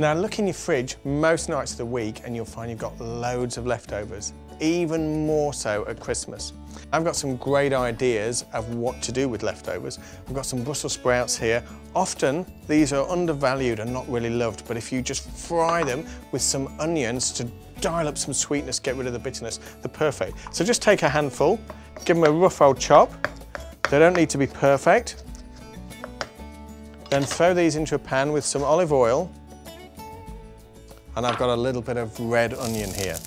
Now look in your fridge most nights of the week and you'll find you've got loads of leftovers, even more so at Christmas. I've got some great ideas of what to do with leftovers. I've got some Brussels sprouts here. Often these are undervalued and not really loved, but if you just fry them with some onions to dial up some sweetness, get rid of the bitterness, they're perfect. So just take a handful, give them a rough old chop. They don't need to be perfect. Then throw these into a pan with some olive oil. And I've got a little bit of red onion here.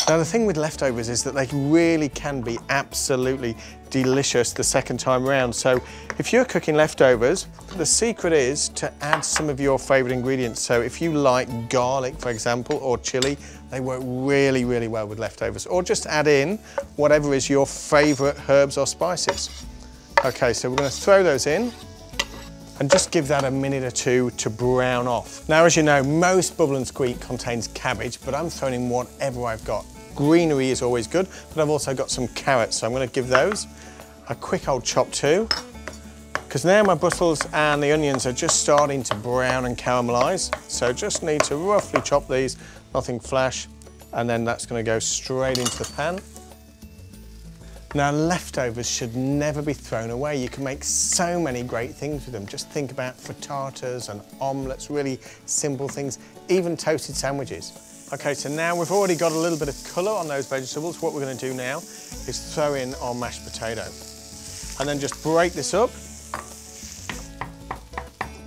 Now the thing with leftovers is that they really can be absolutely delicious the second time around. So if you're cooking leftovers, the secret is to add some of your favourite ingredients. So if you like garlic, for example, or chilli, they work really, really well with leftovers. Or just add in whatever is your favourite herbs or spices. Okay, so we're going to throw those in and just give that a minute or two to brown off. Now, as you know, most Bubble and Squeak contains cabbage, but I'm throwing in whatever I've got. Greenery is always good, but I've also got some carrots, so I'm going to give those a quick old chop too, because now my Brussels and the onions are just starting to brown and caramelise, so just need to roughly chop these, nothing flash, and then that's going to go straight into the pan. Now, leftovers should never be thrown away. You can make so many great things with them. Just think about frittatas and omelettes, really simple things, even toasted sandwiches. Okay, so now we've already got a little bit of colour on those vegetables. What we're going to do now is throw in our mashed potato. And then just break this up.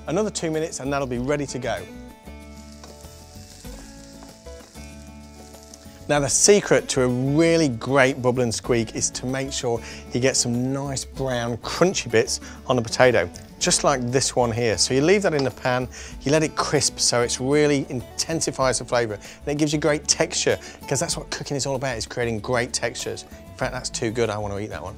Another 2 minutes and that'll be ready to go. Now the secret to a really great Bubble and Squeak is to make sure you get some nice brown crunchy bits on the potato, just like this one here. So you leave that in the pan, you let it crisp so it really intensifies the flavour and it gives you great texture, because that's what cooking is all about, is creating great textures. In fact, that's too good, I want to eat that one.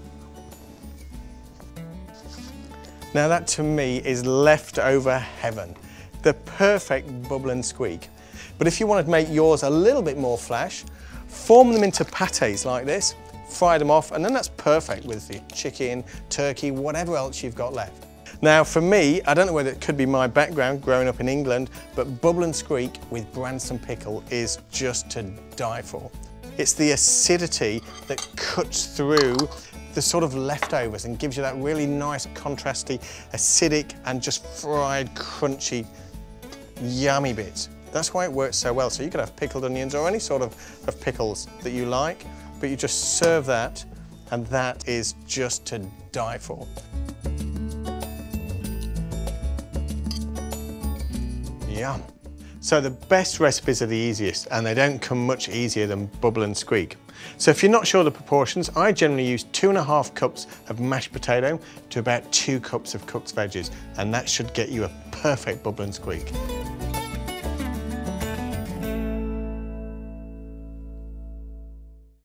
Now that to me is leftover heaven, the perfect Bubble and Squeak. But if you want to make yours a little bit more flash, form them into pâtés like this, fry them off, and then that's perfect with the chicken, turkey, whatever else you've got left. Now for me, I don't know whether it could be my background growing up in England, but Bubble and Squeak with Branston pickle is just to die for. It's the acidity that cuts through the sort of leftovers and gives you that really nice contrasty, acidic and just fried, crunchy, yummy bits. That's why it works so well. So you could have pickled onions or any sort of pickles that you like, but you just serve that, and that is just to die for. Yum. So the best recipes are the easiest, and they don't come much easier than Bubble and Squeak. So if you're not sure of the proportions, I generally use 2.5 cups of mashed potato to about 2 cups of cooked veggies, and that should get you a perfect Bubble and Squeak.